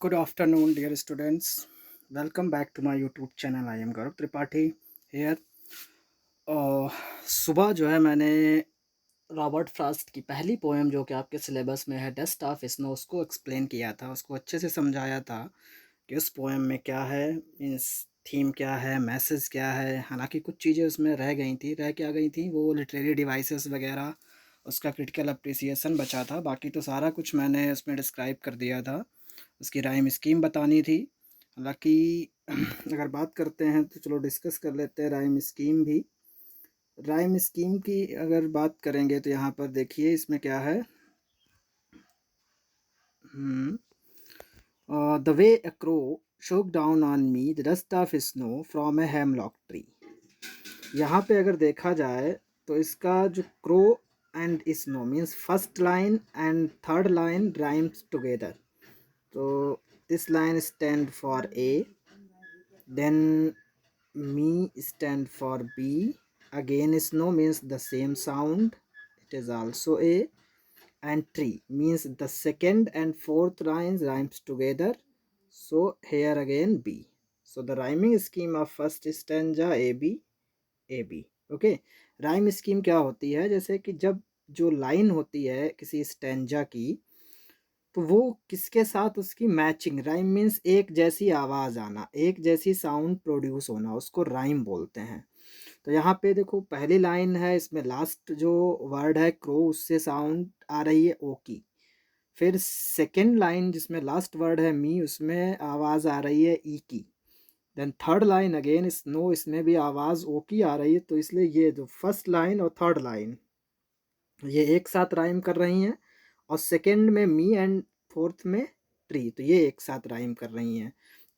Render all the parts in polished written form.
Good afternoon, dear students. Welcome back to my YouTube channel. I am Gaurav Tripathi here. Uh, सुबह जो है मैंने Robert Frost की पहली पोएम जो कि आपके सिलेबस में है डस्ट ऑफ स्नो उसको एक्सप्लेन किया था, उसको अच्छे से समझाया था कि उस पोएम में क्या है, मीन्स थीम क्या है, मैसेज क्या है। हालांकि कुछ चीज़ें उसमें रह क्या गई थी, वो लिटरेरी डिवाइसेस वगैरह, उसका क्रिटिकल अप्रिसिएशन बचा था। बाकी तो सारा कुछ मैंने उसमें डिस्क्राइब कर दिया था। उसकी राइम स्कीम बतानी थी। हालांकि अगर बात करते हैं तो चलो डिस्कस कर लेते हैं राइम स्कीम भी। राइम स्कीम की अगर बात करेंगे तो यहाँ पर देखिए इसमें क्या है। The way a crow shook down on me the dust of snow from a hemlock tree। यहाँ पे अगर देखा जाए तो इसका जो crow and snow means first line and third line rhymes together. तो this line stand for A, then me stand for B. Again snow means the same sound, it is also A. And tree means the second and fourth lines rhymes together, so here again B. So the rhyming scheme of first stanza A B A B। Okay, rhyme scheme क्या होती है, जैसे कि जब जो line होती है किसी स्टैंजा की तो वो किसके साथ उसकी मैचिंग, राइम मीन्स एक जैसी आवाज़ आना, एक जैसी साउंड प्रोड्यूस होना, उसको राइम बोलते हैं। तो यहाँ पे देखो पहली लाइन है, इसमें लास्ट जो वर्ड है क्रो उससे साउंड आ रही है ओ की। फिर सेकेंड लाइन जिसमें लास्ट वर्ड है मी उसमें आवाज़ आ रही है ई की। Then third line again snow, इसमें भी आवाज़ ओ की आ रही है। तो इसलिए ये जो फर्स्ट लाइन और थर्ड लाइन ये एक साथ राइम कर रही हैं, और सेकंड में मी एंड फोर्थ में ट्री, तो ये एक साथ राइम कर रही हैं।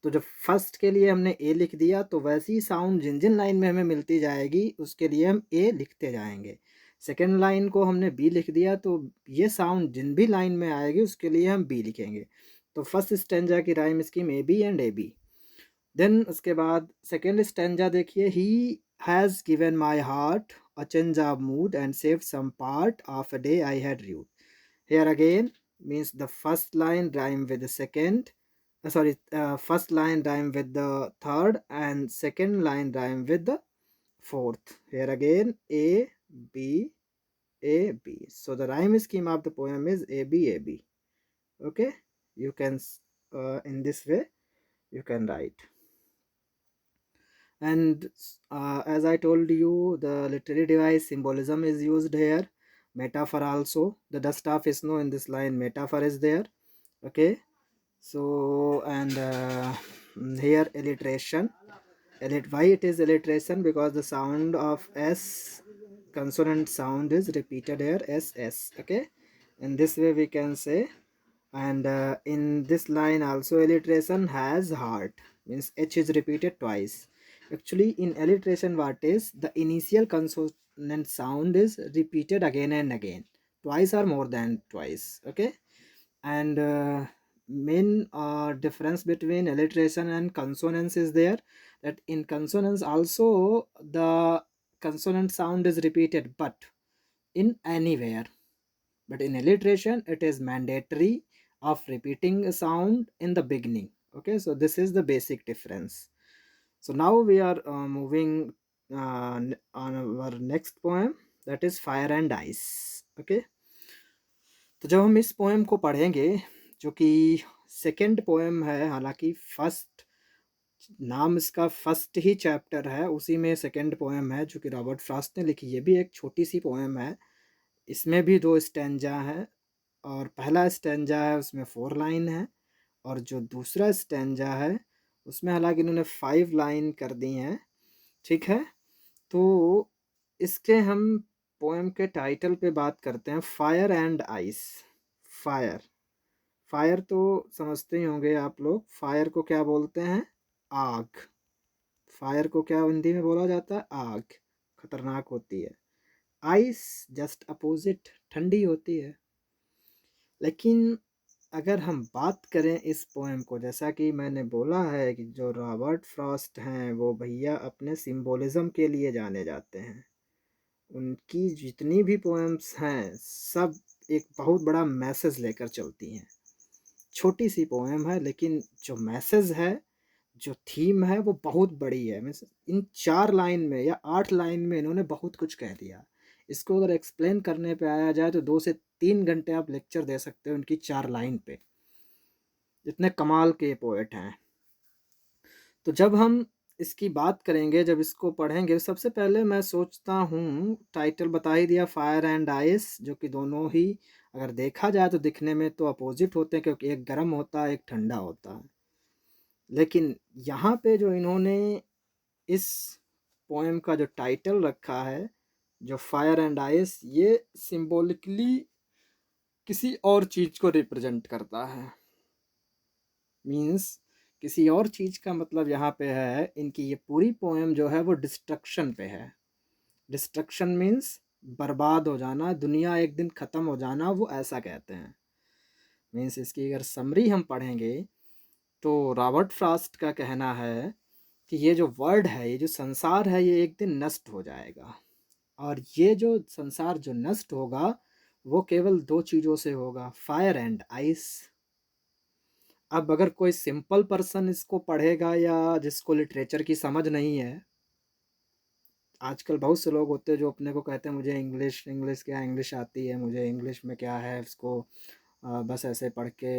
तो जब फर्स्ट के लिए हमने ए लिख दिया तो वैसी साउंड जिन जिन लाइन में हमें मिलती जाएगी उसके लिए हम ए लिखते जाएंगे। सेकंड लाइन को हमने बी लिख दिया तो ये साउंड जिन भी लाइन में आएगी उसके लिए हम बी लिखेंगे। तो फर्स्ट स्टेंजा की rhyme scheme A B and A B. Then उसके बाद सेकेंड स्टेंजा देखिए, he has given my heart a change of mood and saved some part of a day I had rued। Here again means the first line rhyme with the second, first line rhyme with the third and second line rhyme with the fourth. Here again A B A B. So the rhyme scheme of the poem is A B A B. Okay, you can in this way you can write. And as I told you, the literary device symbolism is used here, metaphor also. The dust of snow in this line metaphor is there. Okay, so and here alliteration. Why it is alliteration? Because the sound of S consonant sound is repeated here, SS. Okay, in this way we can say. And in this line also alliteration has heart, means H is repeated twice. Actually in alliteration what is, the initial consonant sound is repeated again and again, twice or more than twice. Okay, and main difference between alliteration and consonance is there, that in consonance also the consonant sound is repeated but in anywhere, but in alliteration it is mandatory of repeating a sound in the beginning. Okay, so this is the basic difference. So now we are moving on our next poem, that is fire and ice. Okay, तो जब हम इस poem को पढ़ेंगे जो कि second poem है, हालांकि फर्स्ट नाम इसका फर्स्ट ही चैप्टर है, उसी में सेकंड पोएम है जो कि रॉबर्ट फ्रॉस्ट ने लिखी। ये भी एक छोटी सी पोएम है, इसमें भी दो स्टैंजा है, और पहला स्टैंजा है उसमें 4 लाइन है, और जो दूसरा स्टैंजा है उसमें हालांकि इन्होंने 5 लाइन कर दी हैं। ठीक है, तो इसके हम पोएम के टाइटल पे बात करते हैं, fire and ice. Fire, fire तो समझते ही होंगे आप लोग, फायर को क्या बोलते हैं, आग। फायर को क्या हिंदी में बोला जाता है, आग, खतरनाक होती है। आइस जस्ट अपोजिट, ठंडी होती है। लेकिन अगर हम बात करें इस पोएम को, जैसा कि मैंने बोला है कि जो रॉबर्ट फ्रॉस्ट हैं वो भैया अपने सिंबोलिज्म के लिए जाने जाते हैं। उनकी जितनी भी पोएम्स हैं सब एक बहुत बड़ा मैसेज लेकर चलती हैं। छोटी सी पोएम है, लेकिन जो मैसेज है, जो थीम है, वो बहुत बड़ी है। मीन्स इन 4 लाइन में या 8 लाइन में इन्होंने बहुत कुछ कह दिया। इसको अगर एक्सप्लेन करने पे आया जाए तो 2 से 3 घंटे आप लेक्चर दे सकते हो इनकी 4 लाइन पे, इतने कमाल के पोएट हैं। तो जब हम इसकी बात करेंगे, जब इसको पढ़ेंगे, सबसे पहले मैं सोचता हूँ, टाइटल बता ही दिया, फायर एंड आइस, जो कि दोनों ही अगर देखा जाए तो दिखने में तो अपोजिट होते हैं, क्योंकि एक गर्म होता है, एक ठंडा होता है। लेकिन यहाँ पे जो इन्होंने इस पोएम का जो टाइटल रखा है, जो फायर एंड आइस, ये सिंबॉलिकली किसी और चीज़ को रिप्रेजेंट करता है। मीन्स किसी और चीज़ का मतलब यहाँ पे है, इनकी ये पूरी पोएम जो है वो डिस्ट्रक्शन पे है। डिस्ट्रक्शन मीन्स बर्बाद हो जाना, दुनिया एक दिन ख़त्म हो जाना, वो ऐसा कहते हैं। मीन्स इसकी अगर समरी हम पढ़ेंगे तो रॉबर्ट फ्रॉस्ट का कहना है कि ये जो वर्ल्ड है, ये जो संसार है, ये एक दिन नष्ट हो जाएगा। और ये जो संसार जो नष्ट होगा वो केवल 2 चीज़ों से होगा, फायर एंड आइस। अब अगर कोई सिंपल पर्सन इसको पढ़ेगा या जिसको लिटरेचर की समझ नहीं है, आजकल बहुत से लोग होते हैं जो अपने को कहते हैं मुझे इंग्लिश इंग्लिश क्या इंग्लिश आती है, मुझे इंग्लिश में क्या है, इसको बस ऐसे पढ़ के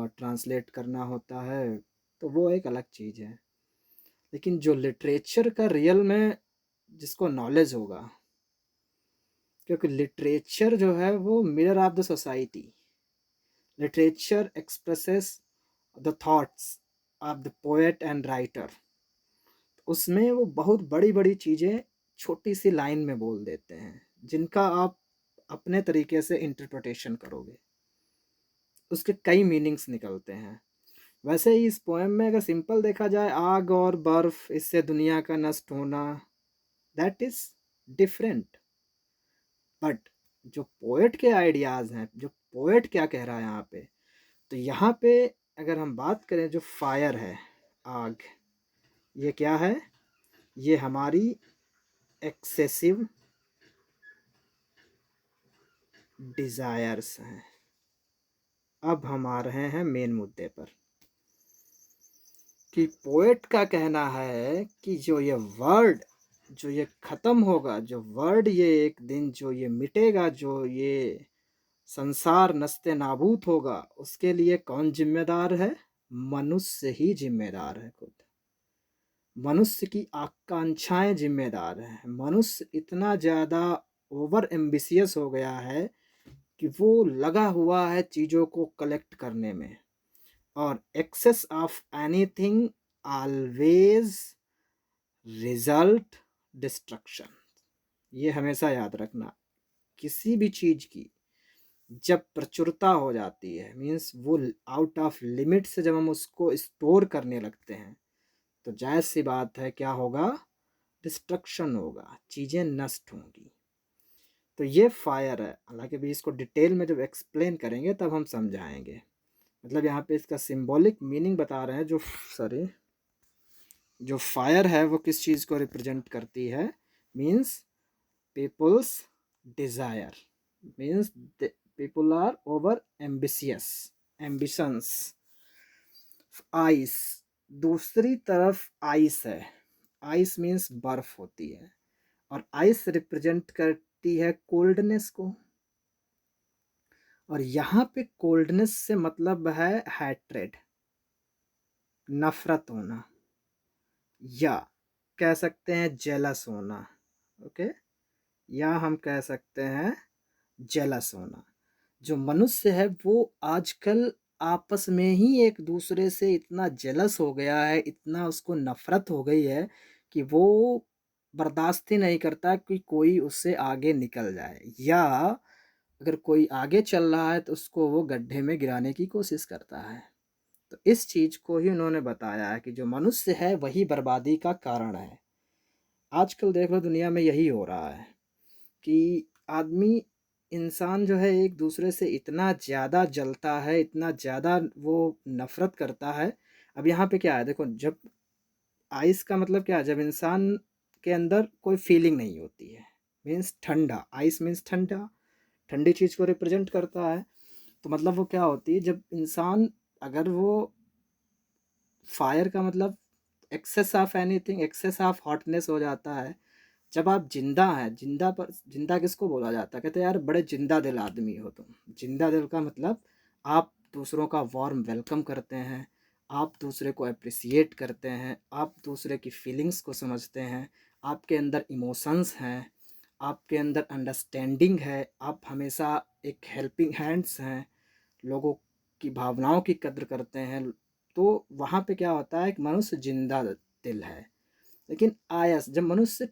ट्रांसलेट करना होता है, तो वो एक अलग चीज़ है। लेकिन जो लिटरेचर का रियल में जिसको नॉलेज होगा, क्योंकि लिटरेचर जो है वो mirror of the society, literature expresses the thoughts of the poet and writer. उसमें वो बहुत बड़ी बड़ी चीज़ें छोटी सी लाइन में बोल देते हैं, जिनका आप अपने तरीके से इंटरप्रिटेशन करोगे, उसके कई मीनिंग्स निकलते हैं। वैसे ही इस पोएम में अगर सिंपल देखा जाए, आग और बर्फ, इससे दुनिया का नष्ट होना, दैट इज डिफरेंट। बट जो पोएट के आइडियाज़ हैं, जो पोएट क्या कह रहा है यहाँ पे, तो यहाँ पे अगर हम बात करें, जो फायर है, आग, ये क्या है, ये हमारी एक्सेसिव डिज़ायर्स हैं। अब हम आ रहे हैं मेन मुद्दे पर, कि पोएट का कहना है कि जो ये वर्ड, जो ये ख़त्म होगा, जो वर्ड ये एक दिन जो ये मिटेगा, जो ये संसार नस्ते नाबूद होगा, उसके लिए कौन जिम्मेदार है? मनुष्य ही जिम्मेदार है। खुद मनुष्य की आकांक्षाएं जिम्मेदार हैं। मनुष्य इतना ज़्यादा ओवर एम्बिशियस हो गया है कि वो लगा हुआ है चीज़ों को कलेक्ट करने में, और excess of anything always result destruction. ये हमेशा याद रखना, किसी भी चीज़ की जब प्रचुरता हो जाती है, मीन्स वो आउट ऑफ लिमिट से जब हम उसको स्टोर करने लगते हैं, तो जायज़ सी बात है क्या होगा? डिस्ट्रक्शन होगा, चीज़ें नष्ट होंगी। तो ये फायर है। हालांकि भी इसको डिटेल में जब एक्सप्लेन करेंगे तब हम समझाएंगे। मतलब यहाँ पे इसका सिंबॉलिक मीनिंग बता रहे हैं। जो फायर है वो किस चीज़ को रिप्रेजेंट करती है? Means people's desire, means people are over ambitious, ambitions. Ice, दूसरी तरफ आइस है, आइस मीन्स बर्फ होती है, और आइस रिप्रेजेंट करती है कोल्डनेस को। और यहाँ पे कोल्डनेस से मतलब है हैट्रेड, नफरत होना, या कह सकते हैं जेलस होना। ओके, या हम कह सकते हैं जेलस होना। जो मनुष्य है वो आजकल आपस में ही एक दूसरे से इतना जेलस हो गया है, इतना उसको नफरत हो गई है कि वो बर्दाश्त ही नहीं करता कि कोई उससे आगे निकल जाए, या अगर कोई आगे चल रहा है तो उसको वो गड्ढे में गिराने की कोशिश करता है। तो इस चीज़ को ही उन्होंने बताया है कि जो मनुष्य है वही बर्बादी का कारण है। आजकल देख लो दुनिया में यही हो रहा है कि आदमी, इंसान जो है एक दूसरे से इतना ज़्यादा जलता है, इतना ज़्यादा वो नफ़रत करता है। अब यहाँ पे क्या है, देखो, जब आइस का मतलब क्या है, जब इंसान के अंदर कोई फीलिंग नहीं होती है, मीन्स ठंडा, आइस मीन्स ठंडा, ठंडी चीज़ को रिप्रेजेंट करता है। तो मतलब वो क्या होती है, जब इंसान अगर वो फायर का मतलब excess of anything, excess of hotness हो जाता है। जब आप जिंदा हैं, जिंदा पर जिंदा किसको बोला जाता है? कहते हैं यार बड़े जिंदा दिल आदमी हो तुम। जिंदा दिल का मतलब आप दूसरों का वार्म वेलकम करते हैं, आप दूसरे को अप्रिसिएट करते हैं, आप दूसरे की फीलिंग्स को समझते हैं, आपके अंदर इमोशंस हैं, आपके अंदर अंडरस्टैंडिंग है, आप हमेशा एक हेल्पिंग हैंड्स हैं, लोगों की भावनाओं की कद्र करते हैं। तो वहाँ पे क्या होता है कि मनुष्य जिंदा दिल है। लेकिन आयस जब मनुष्य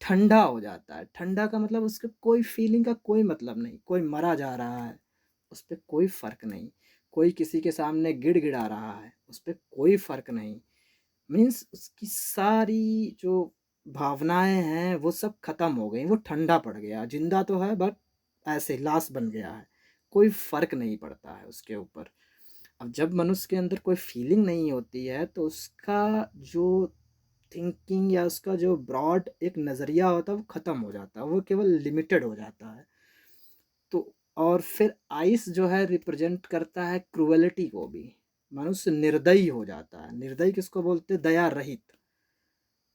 ठंडा हो जाता है, ठंडा का मतलब उसके कोई फीलिंग का कोई मतलब नहीं। कोई मरा जा रहा है, उस पर कोई फ़र्क नहीं। कोई किसी के सामने गिड़गिड़ा रहा है, उस पर कोई फ़र्क नहीं। मीन्स उसकी सारी जो भावनाएं हैं वो सब खत्म हो गई, वो ठंडा पड़ गया। जिंदा तो है बट ऐसे लाश बन गया है, कोई फ़र्क नहीं पड़ता है उसके ऊपर। अब जब मनुष्य के अंदर कोई फीलिंग नहीं होती है तो उसका जो थिंकिंग या उसका जो ब्रॉड एक नज़रिया होता है वो ख़त्म हो जाता है, वो केवल लिमिटेड हो जाता है। तो और फिर आइस जो है रिप्रेजेंट करता है क्रूएलिटी को भी। मनुष्य निर्दयी हो जाता है। निर्दयी किसको बोलते हैं? दया रहित।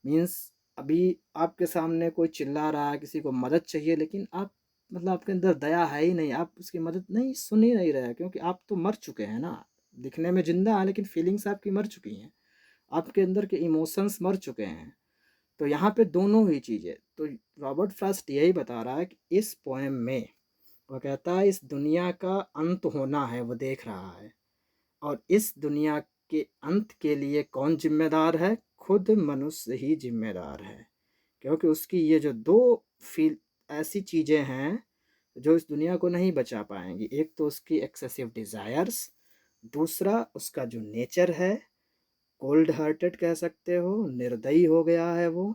मीन्स अभी आपके सामने कोई चिल्ला रहा है, किसी को मदद चाहिए, लेकिन आप मतलब आपके अंदर दया है ही नहीं, आप उसकी मदद नहीं सुन ही नहीं रहे, क्योंकि आप तो मर चुके हैं ना। दिखने में जिंदा है लेकिन फीलिंग्स आपकी मर चुकी हैं, आपके अंदर के इमोशंस मर चुके हैं। तो यहाँ पे दोनों ही चीज़ें। तो रॉबर्ट फ्रॉस्ट यही बता रहा है कि इस पोएम में वो कहता है इस दुनिया का अंत होना है, वो देख रहा है। और इस दुनिया के अंत के लिए कौन जिम्मेदार है? खुद मनुष्य ही जिम्मेदार है। क्योंकि उसकी ये जो दो फील ऐसी चीज़ें हैं जो इस दुनिया को नहीं बचा पाएंगी। एक तो उसकी एक्सेसिव डिज़ायर्स, दूसरा उसका जो नेचर है, कोल्ड हार्टेड कह सकते हो, निर्दयी हो गया है वो,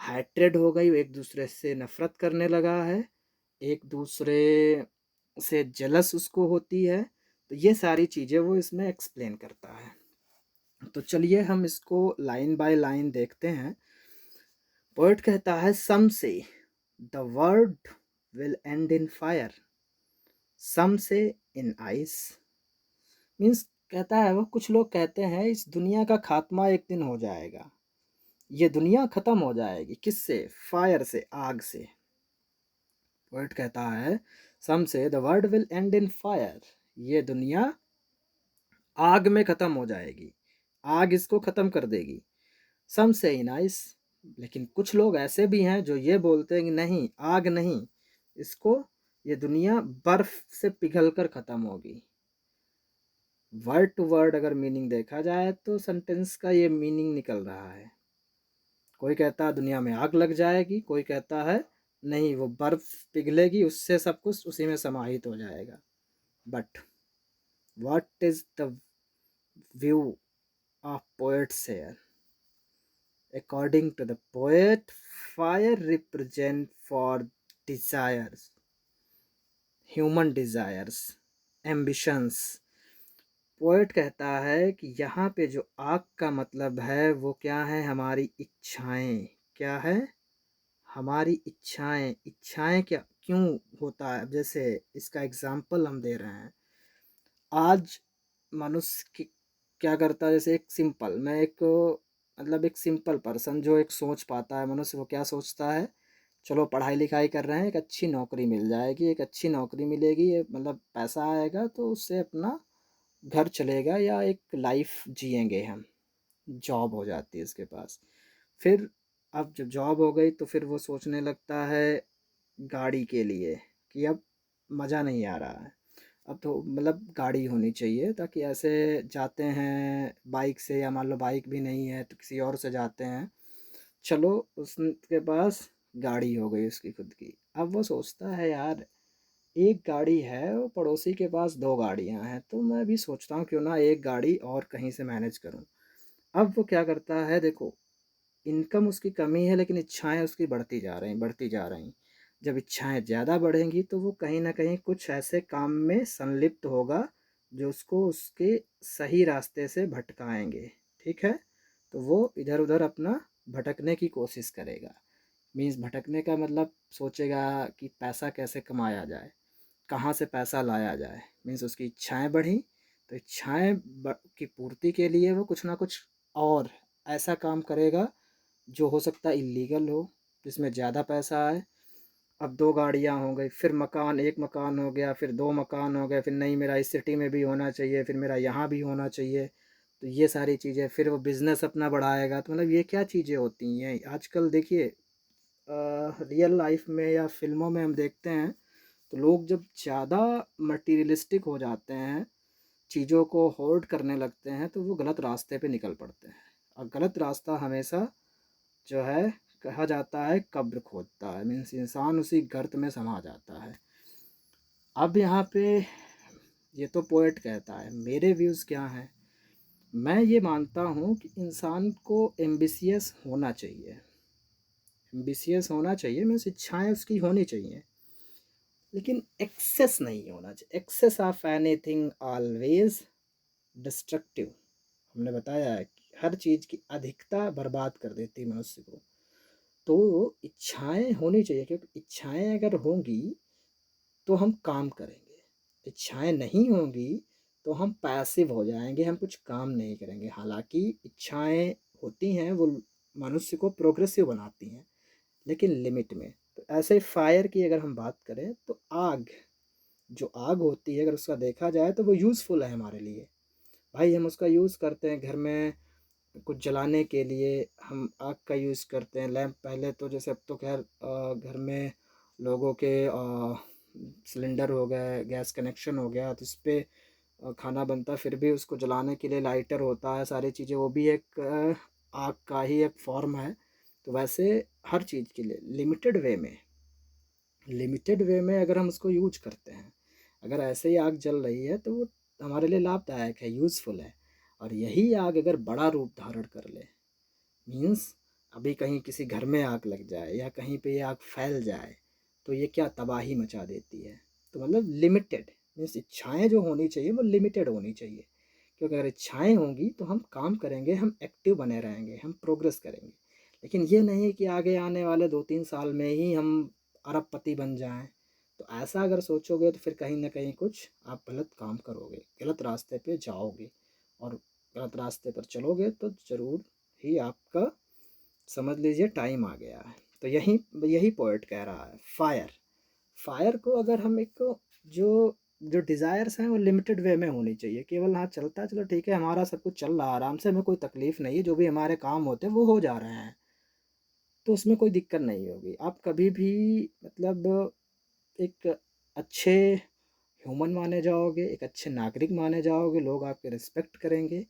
हैट्रेड हो गई, एक दूसरे से नफरत करने लगा है, एक दूसरे से जलस उसको होती है। तो ये सारी चीज़ें वो इसमें एक्सप्लेन करता है। तो चलिए हम इसको लाइन बाय लाइन देखते हैं। पोएट कहता है some say the world will end in fire, some say in ice. Means कहता है वो, कुछ लोग कहते हैं इस दुनिया का खात्मा एक दिन हो जाएगा, ये दुनिया खत्म हो जाएगी। किससे? फायर से, आग से। पोएट कहता है some say the world will end in fire, ये दुनिया आग में खत्म हो जाएगी, आग इसको खत्म कर देगी। सम से इन आइस, लेकिन कुछ लोग ऐसे भी हैं जो ये बोलते हैं कि नहीं, आग नहीं, इसको ये दुनिया बर्फ से पिघल कर खत्म होगी। वर्ड टू वर्ड अगर मीनिंग देखा जाए तो सेंटेंस का ये मीनिंग निकल रहा है। कोई कहता है दुनिया में आग लग जाएगी, कोई कहता है नहीं, वो बर्फ पिघलेगी, उससे सब कुछ उसी में समाहित हो जाएगा। But what is the view of poets here? According to the poet, fire represent for desires, human desires, ambitions. Poet कहता है कि यहाँ पे जो आग का मतलब है वो क्या है? हमारी इच्छाएं। क्या है? हमारी इच्छाएं। इच्छाएं क्या क्यों होता है? जैसे इसका एग्जाम्पल हम दे रहे हैं। आज मनुष्य क्या करता है? जैसे एक सिंपल, मैं एक मतलब एक सिंपल पर्सन जो एक सोच पाता है मनुष्य, वो क्या सोचता है? चलो पढ़ाई लिखाई कर रहे हैं, एक अच्छी नौकरी मिल जाएगी, एक अच्छी नौकरी मिलेगी, ये मतलब पैसा आएगा तो उससे अपना घर चलेगा या एक लाइफ जिएंगे हम। जॉब हो जाती है उसके पास। फिर अब जब जॉब हो गई तो फिर वो सोचने लगता है गाड़ी के लिए कि अब मज़ा नहीं आ रहा है, अब तो मतलब गाड़ी होनी चाहिए, ताकि ऐसे जाते हैं बाइक से, या मान लो बाइक भी नहीं है तो किसी और से जाते हैं, चलो उसके पास गाड़ी हो गई उसकी खुद की। अब वो सोचता है यार एक गाड़ी है, वो पड़ोसी के पास दो गाड़ियां हैं, तो मैं भी सोचता हूँ क्यों ना एक गाड़ी और कहीं से मैनेज करूँ। अब वो क्या करता है? देखो, इनकम उसकी कमी है लेकिन इच्छाएं उसकी बढ़ती जा रही, बढ़ती जा रही। जब इच्छाएं ज़्यादा बढ़ेंगी तो वो कहीं ना कहीं कुछ ऐसे काम में संलिप्त होगा जो उसको उसके सही रास्ते से भटकाएंगे। ठीक है? तो वो इधर उधर अपना भटकने की कोशिश करेगा। मीन्स भटकने का मतलब सोचेगा कि पैसा कैसे कमाया जाए, कहाँ से पैसा लाया जाए। मीन्स उसकी इच्छाएं बढ़ी तो इच्छाएं की पूर्ति के लिए वो कुछ ना कुछ और ऐसा काम करेगा जो हो सकता है इलीगल हो, जिसमें ज़्यादा पैसा आए। अब 2 गाड़ियाँ हो गई, फिर मकान, 1 मकान हो गया, फिर 2 मकान हो गए, फिर नहीं मेरा इस सिटी में भी होना चाहिए, फिर मेरा यहाँ भी होना चाहिए। तो ये सारी चीज़ें, फिर वो बिज़नेस अपना बढ़ाएगा। तो मतलब ये क्या चीज़ें होती हैं आजकल देखिए, रियल लाइफ में या फिल्मों में हम देखते हैं, तो लोग जब ज़्यादा मटीरियलिस्टिक हो जाते हैं, चीज़ों को होर्ड करने लगते हैं, तो वो गलत रास्ते पे निकल पड़ते हैं। और गलत रास्ता हमेशा जो है, कहा जाता है कब्र खोदता है, मीन्स इंसान उसी गर्त में समा जाता है। अब यहाँ पे ये तो पोएट कहता है, मेरे व्यूज़ क्या हैं। मैं ये मानता हूँ कि इंसान को एम्बिशियस होना चाहिए। एम्बिशियस होना चाहिए मीन्स इच्छाएं उसकी होनी चाहिए, लेकिन एक्सेस नहीं होना चाहिए। Excess of anything always destructive. हमने बताया है कि हर चीज़ की अधिकता बर्बाद कर देती है मनुष्य को। तो इच्छाएं होनी चाहिए, क्योंकि इच्छाएं अगर होंगी तो हम काम करेंगे। इच्छाएं नहीं होंगी तो हम पैसिव हो जाएंगे, हम कुछ काम नहीं करेंगे। हालांकि इच्छाएं होती हैं, वो मनुष्य को प्रोग्रेसिव बनाती हैं, लेकिन लिमिट में। तो ऐसे फायर की अगर हम बात करें, तो आग, जो आग होती है, अगर उसका देखा जाए तो वो यूज़फुल है हमारे लिए। भाई हम उसका यूज़ करते हैं घर में कुछ जलाने के लिए, हम आग का यूज़ करते हैं। लैंप पहले तो, जैसे अब तो खैर घर में लोगों के सिलेंडर हो गए, गैस कनेक्शन हो गया, तो इस पे खाना बनता है, फिर भी उसको जलाने के लिए लाइटर होता है, सारी चीज़ें, वो भी एक आग का ही एक फॉर्म है। तो वैसे हर चीज़ के लिए लिमिटेड वे में अगर हम उसको यूज करते हैं, अगर ऐसे ही आग जल रही है तो वो हमारे लिए लाभदायक है, यूज़फुल है। और यही आग अगर बड़ा रूप धारण कर ले, मीन्स अभी कहीं किसी घर में आग लग जाए या कहीं पे ये आग फैल जाए, तो ये क्या तबाही मचा देती है। तो मतलब लिमिटेड, मीन्स इच्छाएं जो होनी चाहिए वो लिमिटेड होनी चाहिए। क्योंकि अगर इच्छाएं होंगी तो हम काम करेंगे, हम एक्टिव बने रहेंगे, हम प्रोग्रेस करेंगे। लेकिन ये नहीं कि आगे आने वाले 2-3 साल में ही हम अरबपति बन जाएं। तो ऐसा अगर सोचोगे तो फिर कहीं ना कहीं कुछ आप गलत काम करोगे, गलत रास्ते पे जाओगे। और गलत रास्ते पर चलोगे तो ज़रूर ही आपका, समझ लीजिए, टाइम आ गया है। तो यही यही पोएट कह रहा है, फायर। फायर को अगर हम एक, जो जो डिज़ायर्स हैं वो लिमिटेड वे में होनी चाहिए। केवल हाँ चलता है, चलो ठीक है, हमारा सब कुछ चल रहा है आराम से, हमें कोई तकलीफ़ नहीं है, जो भी हमारे काम होते हैं वो हो जा रहे हैं, तो उसमें कोई दिक्कत नहीं होगी। आप कभी भी मतलब एक अच्छे ह्यूमन माने जाओगे, एक अच्छे नागरिक माने जाओगे, लोग आपके रिस्पेक्ट करेंगे।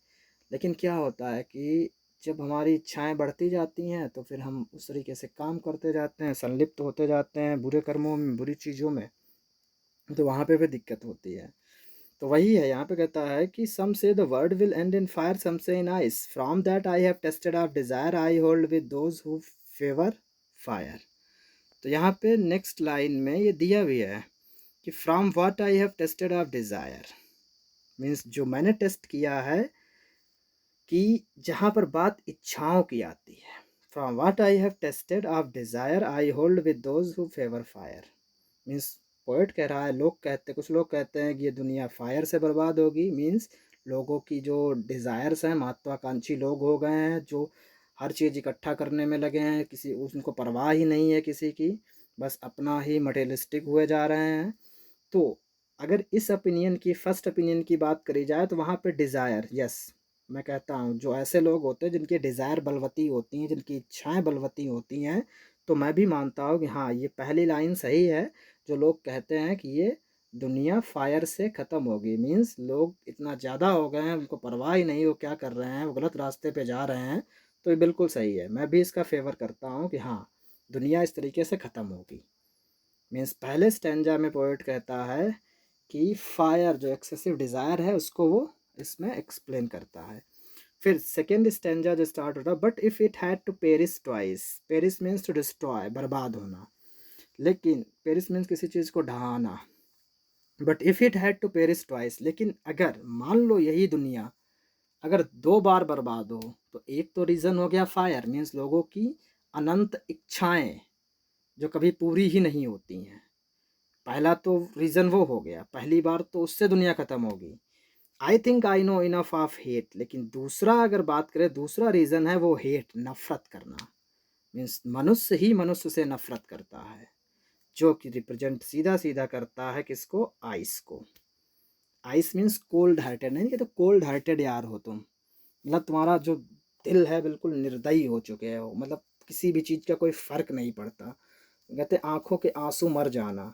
लेकिन क्या होता है कि जब हमारी इच्छाएं बढ़ती जाती हैं तो फिर हम उस तरीके से काम करते जाते हैं, संलिप्त होते जाते हैं बुरे कर्मों में, बुरी चीज़ों में, तो वहाँ पे भी दिक्कत होती है। तो वही है, यहाँ पे कहता है कि some say the word will end in fire, some say in ice, from that I have tasted of desire I hold with those who favour fire. तो यहाँ पे नेक्स्ट लाइन में ये दिया भी है कि from what I have tasted of desire, means जो मैंने टेस्ट किया है, कि जहाँ पर बात इच्छाओं की आती है, from what I have tasted of desire I hold with those who favour fire. Means poet कह रहा है, लोग कहते, कुछ लोग कहते हैं कि ये दुनिया फायर से बर्बाद होगी। मीन्स लोगों की जो डिज़ायर्स हैं, महत्वाकांक्षी लोग हो गए हैं, जो हर चीज़ इकट्ठा करने में लगे हैं, किसी उनको परवाह ही नहीं है किसी की, बस अपना ही मटेरियलिस्टिक हुए जा रहे हैं। तो अगर इस ओपिनियन की, फर्स्ट ओपिनियन की बात करी जाए, तो वहाँ पे डिज़ायर, यस, मैं कहता हूँ जो ऐसे लोग होते हैं जिनकी डिज़ायर बलवती होती हैं, जिनकी इच्छाएं बलवती होती हैं, तो मैं भी मानता हूँ कि हाँ, ये पहली लाइन सही है। जो लोग कहते हैं कि ये दुनिया फायर से ख़त्म होगी, मीन्स लोग इतना ज़्यादा हो गए हैं, उनको परवाह ही नहीं, वो क्या कर रहे हैं, वो गलत रास्ते पे जा रहे हैं। तो ये बिल्कुल सही है, मैं भी इसका फेवर करता हूँ कि हाँ, दुनिया इस तरीके से ख़त्म होगी। मीन्स पहले स्टैंजा में पोएट कहता है कि फायर, जो एक्सेसिव डिज़ायर है, उसको वो इसमें एक्सप्लेन करता है। फिर सेकेंड स्टैंजा जो स्टार्ट होता है, but if it had to perish twice, perish means to destroy, बर्बाद होना, लेकिन पेरिस मीन्स किसी चीज़ को ढहाना। But if it had to perish twice, लेकिन अगर मान लो यही दुनिया अगर 2 बार बर्बाद हो, तो एक तो रीज़न हो गया फायर, मीन्स लोगों की अनंत इच्छाएं जो कभी पूरी ही नहीं होती हैं। पहला तो रीज़न वो हो गया, पहली बार तो उससे दुनिया ख़त्म होगी। आई think I know enough of hate, लेकिन दूसरा अगर बात करें, दूसरा रीज़न है वो हेट, नफ़रत करना। मीन्स मनुष्य ही मनुष्य से नफ़रत करता है, जो कि रिप्रेजेंट सीधा सीधा करता है किसको, आइस को। आइस मीन्स कोल्ड हार्टेड, नहीं कहते कोल्ड हार्टेड यार हो तुम, मतलब तुम्हारा जो दिल है बिल्कुल निर्दयी हो चुके हो, मतलब किसी भी चीज़ का कोई फ़र्क नहीं पड़ता। कहते आंखों के आंसू मर जाना,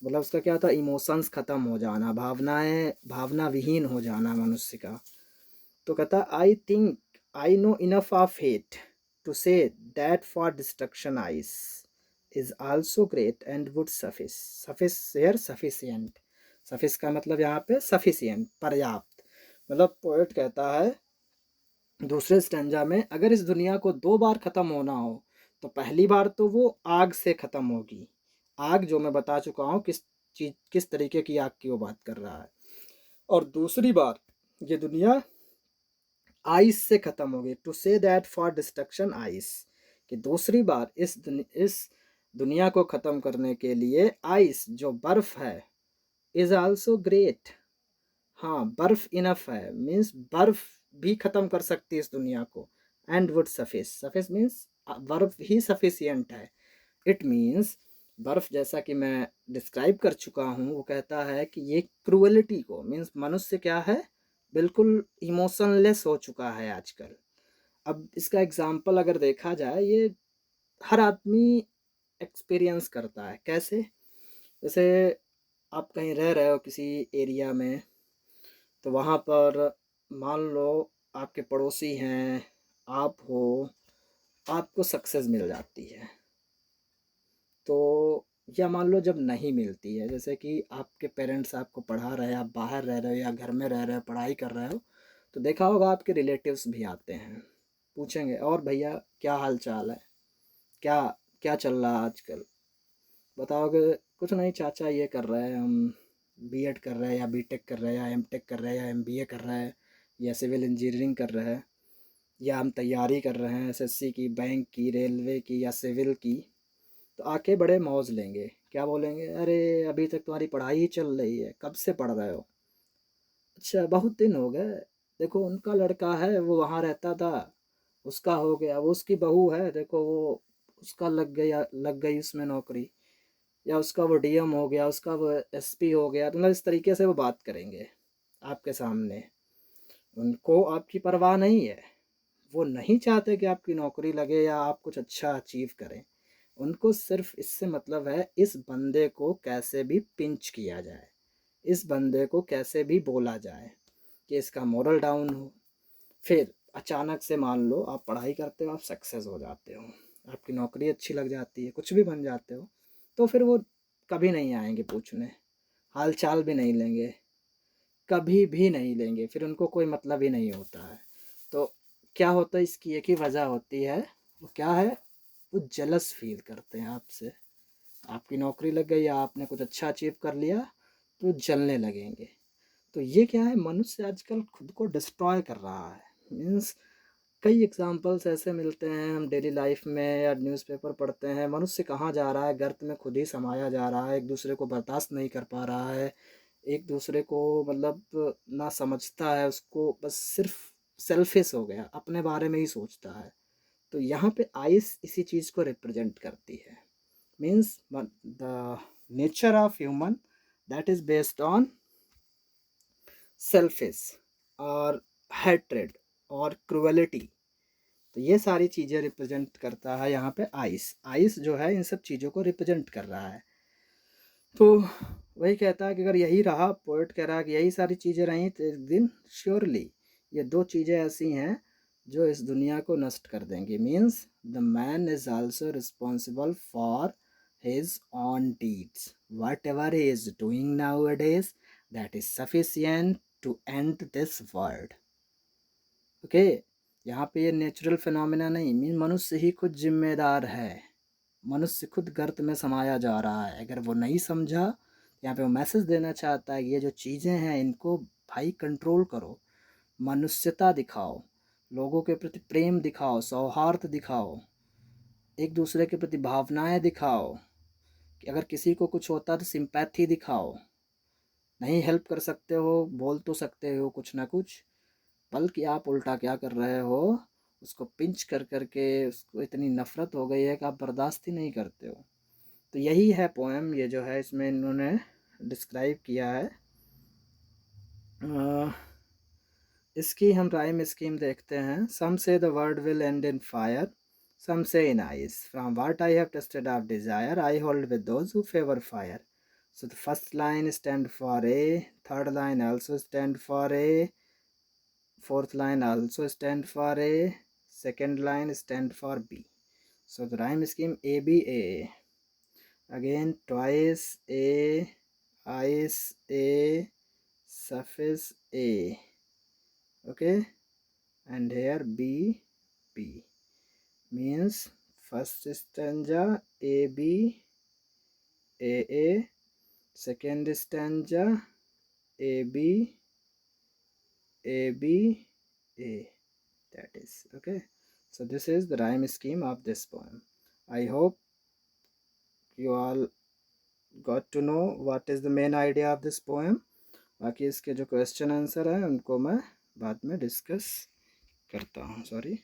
मतलब उसका क्या था, इमोशंस ख़त्म हो जाना, भावनाएं भावना विहीन हो जाना मनुष्य का। तो कहता I think I know enough of hate to say that for destruction ice is also great and would suffice. Suffice here sufficient, suffice का मतलब यहाँ पे सफिशियंट, पर्याप्त। मतलब पोएट कहता है दूसरे स्टैंजा में, अगर इस दुनिया को 2 बार ख़त्म होना हो तो पहली बार तो वो आग से ख़त्म होगी। आग जो मैं बता चुका हूँ किस चीज़, किस तरीके की आग की वो बात कर रहा है। और दूसरी बार ये दुनिया आइस से ख़त्म होगी, to say that for destruction ice, कि दूसरी बार इस दुनिया को ख़त्म करने के लिए आइस जो बर्फ़ है, इज़ आल्सो ग्रेट। हाँ, बर्फ़ इनफ है, मीन्स बर्फ़ भी ख़त्म कर सकती है इस दुनिया को। And would suffice, suffice means बर्फ़ ही सफिशियंट है। इट मीन्स बर्फ़, जैसा कि मैं डिस्क्राइब कर चुका हूँ, वो कहता है कि ये क्रूअलिटी को, मीन्स मनुष्य क्या है, बिल्कुल इमोशनलेस हो चुका है आजकल। अब इसका एग्जाम्पल अगर देखा जाए, ये हर आदमी एक्सपीरियंस करता है। कैसे? जैसे आप कहीं रह रहे हो किसी एरिया में, तो वहाँ पर मान लो आपके पड़ोसी हैं, आप हो, आपको सक्सेस मिल जाती है, तो या मान लो जब नहीं मिलती है, जैसे कि आपके पेरेंट्स आपको पढ़ा रहे हैं, आप बाहर रह रहे हो या घर में रह रहे हो, पढ़ाई कर रहे हो, तो देखा होगा आपके रिलेटिव्स भी आते हैं, पूछेंगे और भैया क्या हाल चाल है, क्या क्या चल रहा है आजकल। बताओगे कुछ नहीं चाचा, ये कर रहे हैं हम, बीएड कर रहे हैं या बीटेक कर रहे हैं या एमटेक कर रहे हैं या एमबीए कर रहे हैं या सिविल इंजीनियरिंग कर रहे हैं, या हम तैयारी कर रहे हैं एसएससी की, बैंक की, रेलवे की या सिविल की। तो आके बड़े मौज लेंगे, क्या बोलेंगे, अरे अभी तक तुम्हारी पढ़ाई ही चल रही है, कब से पढ़ रहे हो, अच्छा बहुत दिन हो गए, देखो उनका लड़का है वो वहाँ रहता था, उसका हो गया, वो उसकी बहू है देखो वो, उसका लग गई उसमें नौकरी, या उसका वो डीएम हो गया, उसका वो एसपी हो गया। तो मतलब इस तरीके से वो बात करेंगे आपके सामने। उनको आपकी परवाह नहीं है, वो नहीं चाहते कि आपकी नौकरी लगे या आप कुछ अच्छा अचीव करें। उनको सिर्फ इससे मतलब है इस बंदे को कैसे भी पिंच किया जाए, इस बंदे को कैसे भी बोला जाए कि इसका मोरल डाउन हो। फिर अचानक से मान लो आप पढ़ाई करते हो, आप सक्सेस हो जाते हो, आपकी नौकरी अच्छी लग जाती है, कुछ भी बन जाते हो, तो फिर वो कभी नहीं आएंगे पूछने, हाल चाल भी नहीं लेंगे, कभी भी नहीं लेंगे, फिर उनको कोई मतलब ही नहीं होता है। तो क्या होता है, इसकी एक ही वजह होती है, वो क्या है, वो जेलस फील करते हैं आपसे। आपकी नौकरी लग गई या आपने कुछ अच्छा अचीव कर लिया तो जलने लगेंगे। तो ये क्या है, मनुष्य आजकल खुद को डिस्ट्रॉय कर रहा है। मीन्स कई एग्जाम्पल्स ऐसे मिलते हैं हम डेली लाइफ में या न्यूज़पेपर पढ़ते हैं, मनुष्य कहाँ जा रहा है, गर्त में खुद ही समाया जा रहा है, एक दूसरे को बर्दाश्त नहीं कर पा रहा है, एक दूसरे को मतलब ना समझता है उसको, बस सिर्फ सेल्फिश हो गया, अपने बारे में ही सोचता है। तो यहाँ पे आइस इसी चीज़ को रिप्रेजेंट करती है। Means the nature of human that is based on selfish और हैट्रेड और क्रुएलिटी। तो ये सारी चीज़ें रिप्रेजेंट करता है यहाँ पे आइस। आइस जो है इन सब चीज़ों को रिप्रेजेंट कर रहा है। तो वही कहता है कि अगर यही रहा, पोएट कह रहा है कि यही सारी चीज़ें रहीं तो एक दिन श्योरली ये 2 चीज़ें ऐसी हैं जो इस दुनिया को नष्ट कर देंगी। Means the man is also responsible for his own deeds, whatever he is doing nowadays, that is sufficient to end this world. Okay, यहाँ पे ये नेचुरल फिनोमिना नहीं, मीन मनुष्य ही खुद जिम्मेदार है, मनुष्य खुद गर्त में समाया जा रहा है। अगर वो नहीं समझा, यहाँ पे वो मैसेज देना चाहता है कि ये जो चीज़ें हैं इनको भाई कंट्रोल करो, मनुष्यता दिखाओ, लोगों के प्रति प्रेम दिखाओ, सौहार्द दिखाओ, एक दूसरे के प्रति भावनाएं दिखाओ, कि अगर किसी को कुछ होता है तो सिंपैथी दिखाओ, नहीं हेल्प कर सकते हो, बोल तो सकते हो कुछ ना कुछ, बल्कि आप उल्टा क्या कर रहे हो, उसको पिंच कर करके उसको इतनी नफ़रत हो गई है कि आप बर्दाश्त ही नहीं करते हो। तो यही है पोएम, ये जो है इसमें इन्होंने डिस्क्राइब किया है। अ, इसकी हम राइम स्कीम देखते हैं। Some say the world will end in fire, some say in ice, from what I have tasted of desire I hold with those who favour fire. So the first line stand for A, third line also stand for A, fourth line also stand for A, second line stand for B. So the rhyme scheme A B A. Again twice A, ice A, surface A. Okay, and here B B means first stanza A B A A, second stanza A B A B A, that is okay. So this is the rhyme scheme of this poem. I hope you all got to know what is the main idea of this poem. बाकी इसके जो question answer है उनको मैं बाद में discuss करता हूँ, सॉरी।